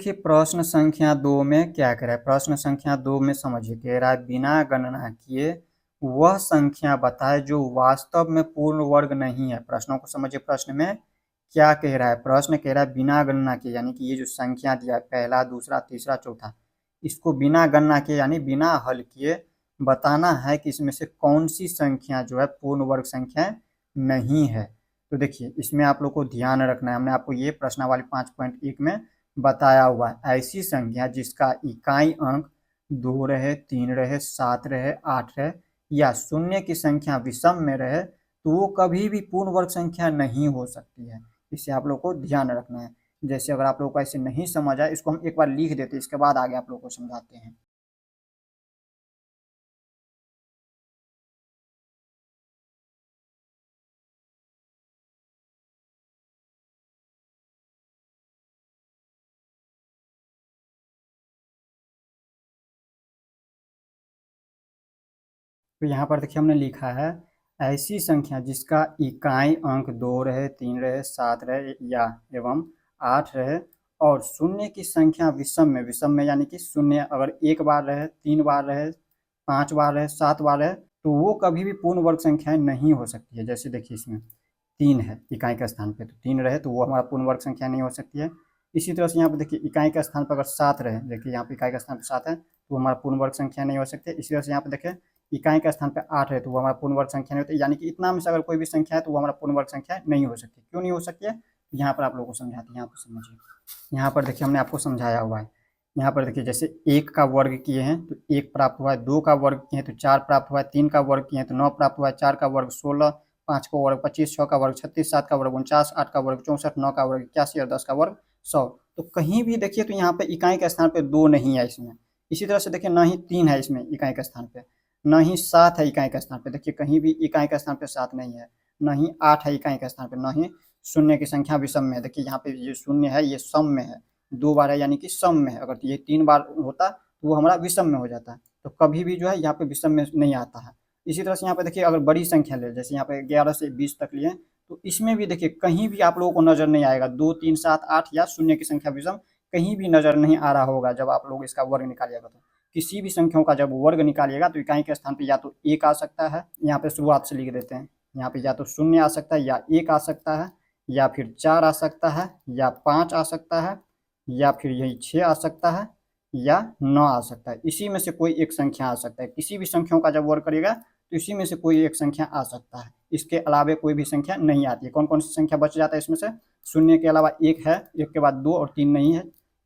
देखिए प्रश्न संख्या 2 में क्या कह रहा है। प्रश्न संख्या 2 में समझिए कह रहा है बिना गणना किए वह संख्या बताए जो वास्तव में पूर्ण वर्ग नहीं है। प्रश्नों को समझिए। प्रश्न में क्या कह रहा है। प्रश्न कह रहा है बिना गणना किए, यानी कि ये जो संख्या दिया है पहला दूसरा तीसरा चौथा, इसको बिना गणना किए यानी बिना हल किए बताना है कि इसमें से कौन सी संख्या जो है पूर्ण वर्ग संख्या नहीं है। तो देखिए इसमें आप लोग को ध्यान रखना है, हमने आपको ये प्रश्नावली 5.1 में बताया हुआ है। ऐसी संख्या जिसका इकाई अंक 2 रहे, 3 रहे, 7 रहे, 8 रहे या शून्य की संख्या विषम में रहे तो वो कभी भी पूर्ण वर्ग संख्या नहीं हो सकती है। इसे आप लोग को ध्यान रखना है। जैसे अगर आप लोग को ऐसे नहीं समझ आए, इसको हम एक बार लिख देते हैं, इसके बाद आगे आप लोग को समझाते हैं। तो यहाँ पर देखिए हमने लिखा है ऐसी संख्या जिसका इकाई अंक 2 रहे, 3 रहे, 7 रहे या एवं 8 रहे और शून्य की संख्या विषम में यानी कि शून्य अगर एक बार रहे, 3 बार रहे, 5 बार रहे, 7 बार रहे तो वो कभी भी पूर्ण वर्ग संख्याएं नहीं हो सकती है। जैसे देखिए इसमें 3 है इकाई के स्थान पे, तो 3 रहे तो वो हमारा पूर्ण वर्ग संख्या नहीं हो सकती है। इसी तरह से यहाँ पे देखिए इकाई के स्थान पर अगर 7 रहे, देखिए यहाँ पे इकाई के स्थान पर 7 है तो हमारा पूर्ण वर्ग संख्या नहीं हो सकती है। इसी तरह से यहाँ पे देखिए इकाई का स्थान पे 8 है तो वो हमारा पूर्ण वर्ग संख्या नहीं होती, यानी कि इतना में से अगर कोई भी संख्या है तो वो हमारा पूर्ण वर्ग संख्या नहीं हो सकती। क्यों नहीं हो सकती है, यहाँ पर आप लोगों को समझाते हैं। यहाँ पर समझिए, यहाँ पर देखिए हमने आपको समझाया हुआ है। यहाँ पर देखिए जैसे 1 का वर्ग किए हैं तो 1 प्राप्त हुआ है, 2 का वर्ग किए हैं तो 4 प्राप्त हुआ है, 3 का वर्ग किए हैं तो 9 प्राप्त हुआ है, 4 का वर्ग 16, 5 का वर्ग 25, 6 का वर्ग 36, 7 का वर्ग 49, 8 का वर्ग 64, 9 का वर्ग 81 और 10 का वर्ग 100। तो कहीं भी देखिए तो यहाँ पे इकाई के स्थान पे 2 नहीं है इसमें। इसी तरह से देखिए ना ही 3 है इसमें इकाई के स्थान पे, न ही 7 है इकाई के स्थान पे, देखिए कहीं भी इकाई के स्थान पे 7 नहीं है, न ही 8 है इकाई के स्थान पे, न ही शून्य की संख्या विषम में है। देखिए यहाँ पे ये शून्य है ये सम में है, 2 बार है यानी कि सम में है। अगर ये 3 बार होता तो वो हमारा विषम में हो जाता है, तो कभी भी जो है यहाँ पे विषम में नहीं आता है। इसी तरह से यहाँ पे देखिए अगर बड़ी संख्या ले, जैसे यहाँ पे 11 से 20 तक लिए तो इसमें भी देखिए कहीं भी आप लोगों को नजर नहीं आएगा 2, 3, 7, 8 या शून्य की संख्या विषम कहीं भी नजर नहीं आ रहा होगा। जब आप लोग इसका वर्ग निकालिएगा तो किसी भी संख्याओं का जब वर्ग निकालिएगा तो इकाई के स्थान पे या तो 1 आ सकता है, यहाँ पे शुरुआत से लिख देते हैं, यहाँ पे या तो शून्य आ सकता है या 1 आ सकता है या फिर 4 आ सकता है या 5 आ सकता है या फिर यही 6 आ सकता है या 9 आ सकता है। इसी में से कोई एक संख्या आ सकता है। किसी भी संख्याओं का जब वर्ग करिएगा तो इसी में से कोई एक संख्या आ सकता है, इसके अलावा कोई भी संख्या नहीं आती है। कौन कौन सी संख्या बच जाता है इसमें से, शून्य के अलावा 1 है, 1 के बाद 2 और 3 नहीं है,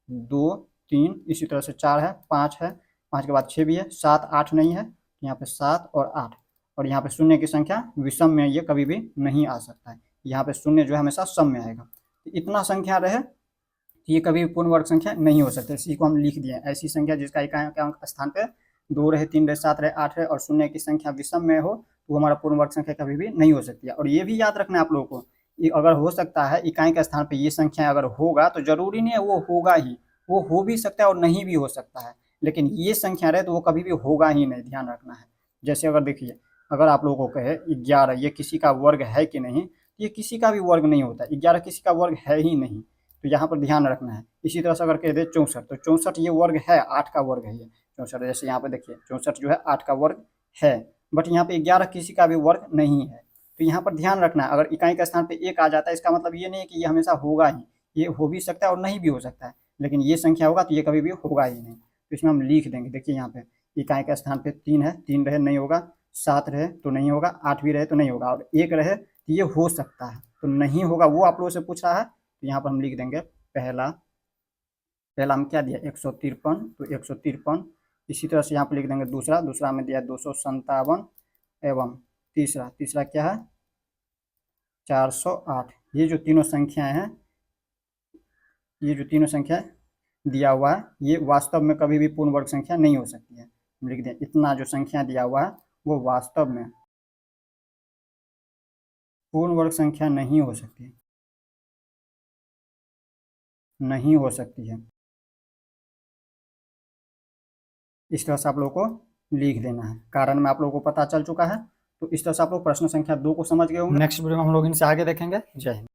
2 3, इसी तरह से 4 है, 5 है, 5 के बाद 6 भी है, 7 8 नहीं है, यहाँ पे 7 और 8 और यहाँ पे शून्य की संख्या विषम में ये कभी भी नहीं आ सकता है। यहाँ पे शून्य जो है हमेशा सम में आएगा। तो इतना संख्या रहे तो ये कभी पूर्ण वर्ग संख्या नहीं हो सकती। इसी को हम लिख दिए, ऐसी संख्या जिसका इकाई अंक स्थान पे 2 रहे, 3 रहे, 7 रहे, 8 रहे और शून्य की संख्या विषम में हो तो वो हमारा पूर्ण वर्ग संख्या कभी भी नहीं हो सकती है। और ये भी याद रखना है आप लोगों को, अगर हो सकता है इकाई के स्थान पे ये संख्या अगर होगा तो जरूरी नहीं है वो होगा ही, वो हो भी सकता है और नहीं भी हो सकता है, लेकिन ये संख्या रहे तो वो कभी भी होगा ही नहीं, ध्यान रखना है। जैसे अगर देखिए अगर आप लोगों को कहे 11 ये किसी का वर्ग है कि नहीं, तो ये किसी का भी वर्ग नहीं होता, 11 किसी का वर्ग है ही नहीं, तो यहाँ पर ध्यान रखना है। इसी तरह से अगर कह दे 64 तो 64 ये वर्ग है, 8 का वर्ग है ये 64, जैसे यहाँ पे देखिए 64 जो है 8 का वर्ग है, बट यहाँ पे 11 किसी का भी वर्ग नहीं है। तो यहाँ पर ध्यान रखना है, अगर इकाई के स्थान पे 1 आ जाता है इसका मतलब ये नहीं है कि ये हमेशा होगा ही, ये हो भी सकता है और नहीं भी हो सकता है, लेकिन ये संख्या होगा तो ये कभी भी होगा ही नहीं। तो इसमें हम लिख देंगे, देखिए यहाँ पे इकाई के स्थान पे 3 है, 3 रहे नहीं होगा, 7 रहे तो नहीं होगा, 8 भी रहे तो नहीं होगा और 1 रहे तो ये हो सकता है, तो नहीं होगा वो आप लोगों से पूछ रहा है। तो यहाँ पर हम लिख देंगे पहला हम क्या दिया 153, तो 153। इसी तरह से यहाँ पर लिख देंगे दूसरा में दिया 257 एवं तीसरा क्या है 408। ये जो तीनों संख्याएं हैं, ये जो तीनों संख्या दिया हुआ है ये वास्तव में कभी भी पूर्ण वर्ग संख्या नहीं हो सकती है। हम लिख दें इतना जो संख्या दिया हुआ है वो वास्तव में पूर्ण वर्ग संख्या नहीं हो सकती, नहीं हो सकती है। इस तरह से आप लोगों को लिख देना है, कारण में आप लोगों को पता चल चुका है। तो इस तरह से आप लोग प्रश्न संख्या 2 को समझ गए होंगे। नेक्स्ट वीडियो में हम लोग इनसे आगे देखेंगे। जय हिंद।